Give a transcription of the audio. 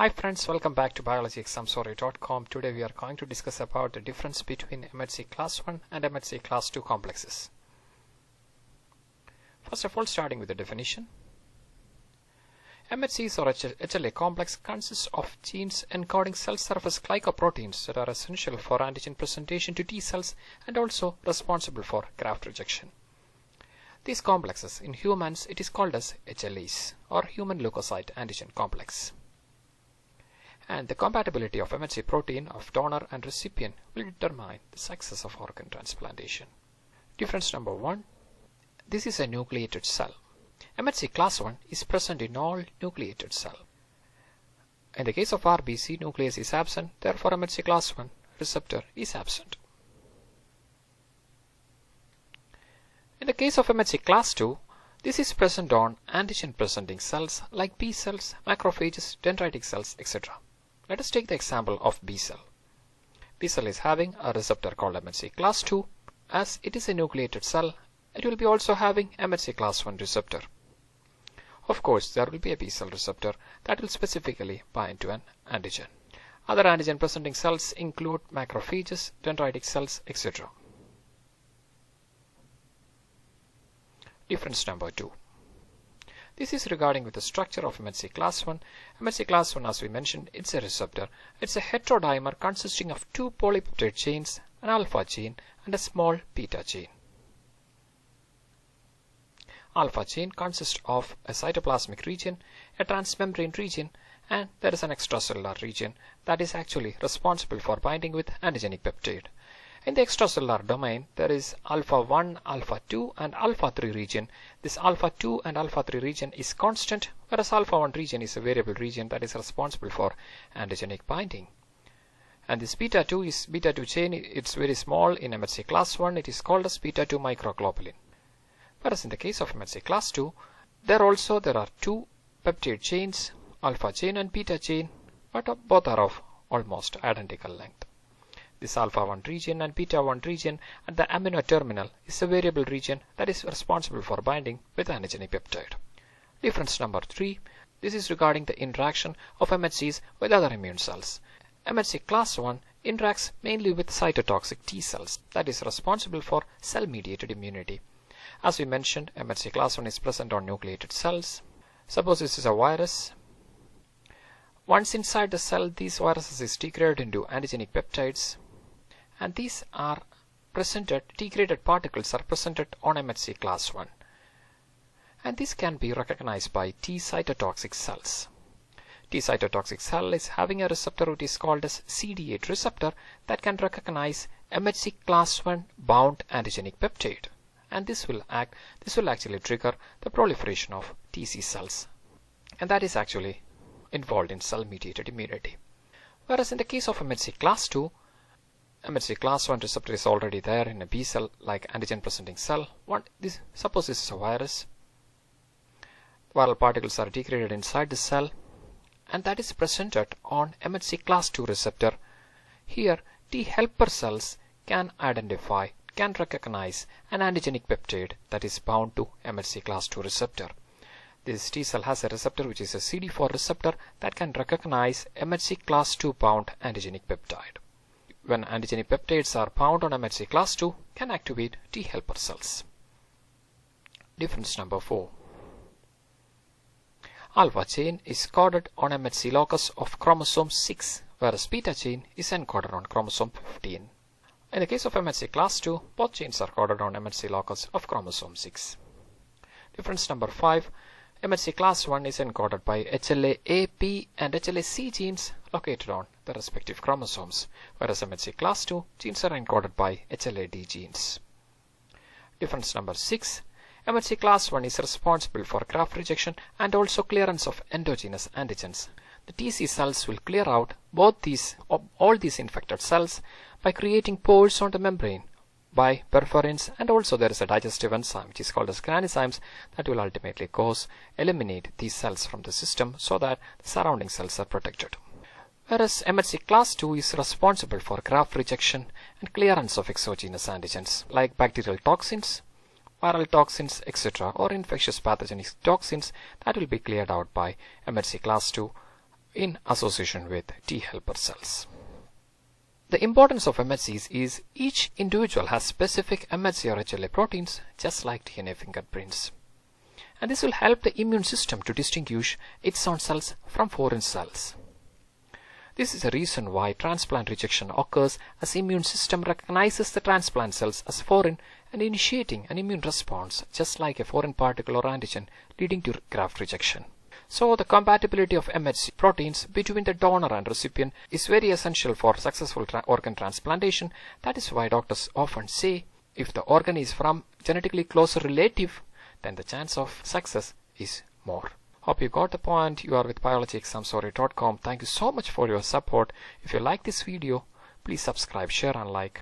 Hi friends, welcome back to biologyexamstory.com. Today we are going to discuss about the difference between MHC class 1 and MHC class 2 complexes. First of all, starting with the definition. MHCs or HLA complex consists of genes encoding cell surface glycoproteins that are essential for antigen presentation to T cells and also responsible for graft rejection. These complexes in humans it is called as HLEs or human leukocyte antigen complex. And the compatibility of MHC protein of donor and recipient will determine the success of organ transplantation. Difference number 1. This is a nucleated cell. MHC class 1 is present in all nucleated cell. In the case of RBC, nucleus is absent, therefore MHC class 1 receptor is absent. In the case of MHC class 2, this is present on antigen presenting cells like B cells, macrophages, dendritic cells, etc. Let us take the example of B cell. B cell is having a receptor called MHC class 2. As it is a nucleated cell, it will be also having MHC class 1 receptor. Of course, there will be a B cell receptor that will specifically bind to an antigen. Other antigen presenting cells include macrophages, dendritic cells, etc. Difference number 2. This is regarding with the structure of MHC class 1. MHC class 1, as we mentioned, it's a receptor. It's a heterodimer consisting of two polypeptide chains, an alpha chain and a small beta chain. Alpha chain consists of a cytoplasmic region, a transmembrane region, and there is an extracellular region that is actually responsible for binding with antigenic peptide. In the extracellular domain, there is alpha 1, alpha 2 and alpha 3 region. This alpha 2 and alpha 3 region is constant, whereas alpha 1 region is a variable region that is responsible for antigenic binding. And this beta 2 is beta 2 chain. It's very small in MHC class 1. It is called as beta 2 microglobulin. Whereas in the case of MHC class 2, there are two peptide chains, alpha chain and beta chain, but both are of almost identical length. This alpha 1 region and beta 1 region at the amino terminal is a variable region that is responsible for binding with antigenic peptide. Difference number 3. This is regarding the interaction of MHCs with other immune cells. MHC class 1 interacts mainly with cytotoxic T cells that is responsible for cell-mediated immunity. As we mentioned, MHC class 1 is present on nucleated cells. Suppose this is a virus. Once inside the cell, these viruses is degraded into antigenic peptides. And these are presented, degraded particles are presented on MHC class 1. And this can be recognized by T cytotoxic cells. T cytotoxic cell is having a receptor which is called as CD8 receptor that can recognize MHC class 1 bound antigenic peptide. And this will actually trigger the proliferation of TC cells. And that is actually involved in cell-mediated immunity. Whereas in the case of MHC class 2, MHC class 1 receptor is already there in a B cell like antigen presenting cell. Suppose this is a virus. Viral particles are degraded inside the cell and that is presented on MHC class 2 receptor. Here T helper cells can recognize an antigenic peptide that is bound to MHC class 2 receptor. This T cell has a receptor which is a CD4 receptor that can recognize MHC class 2 bound antigenic peptide. When antigenic peptides are bound on MHC class 2, can activate T helper cells. Difference number 4. Alpha chain is coded on MHC locus of chromosome 6, whereas beta chain is encoded on chromosome 15. In the case of MHC class 2, both chains are coded on MHC locus of chromosome 6. Difference number 5. MHC class 1 is encoded by HLA-A, P and HLA-C genes located on the respective chromosomes, whereas MHC class 2 genes are encoded by HLA-D genes. Difference number 6. MHC class 1 is responsible for graft rejection and also clearance of endogenous antigens. The TC cells will clear out all these infected cells by creating pores on the membrane by perforins, and also there is a digestive enzyme which is called as granzymes that will ultimately eliminate these cells from the system so that the surrounding cells are protected. Whereas MHC class 2 is responsible for graft rejection and clearance of exogenous antigens like bacterial toxins, viral toxins, etc., or infectious pathogenic toxins that will be cleared out by MHC class 2 in association with T helper cells. The importance of MHCs is each individual has specific MHC or HLA proteins just like DNA fingerprints. And this will help the immune system to distinguish its own cells from foreign cells. This is the reason why transplant rejection occurs, as immune system recognizes the transplant cells as foreign and initiating an immune response just like a foreign particle or antigen, leading to graft rejection. So the compatibility of MHC proteins between the donor and recipient is very essential for successful organ transplantation. That is why doctors often say if the organ is from genetically closer relative, then the chance of success is more. Hope you got the point. You are with biologyexamstory.com. Thank you so much for your support. If you like this video, please subscribe, share and like.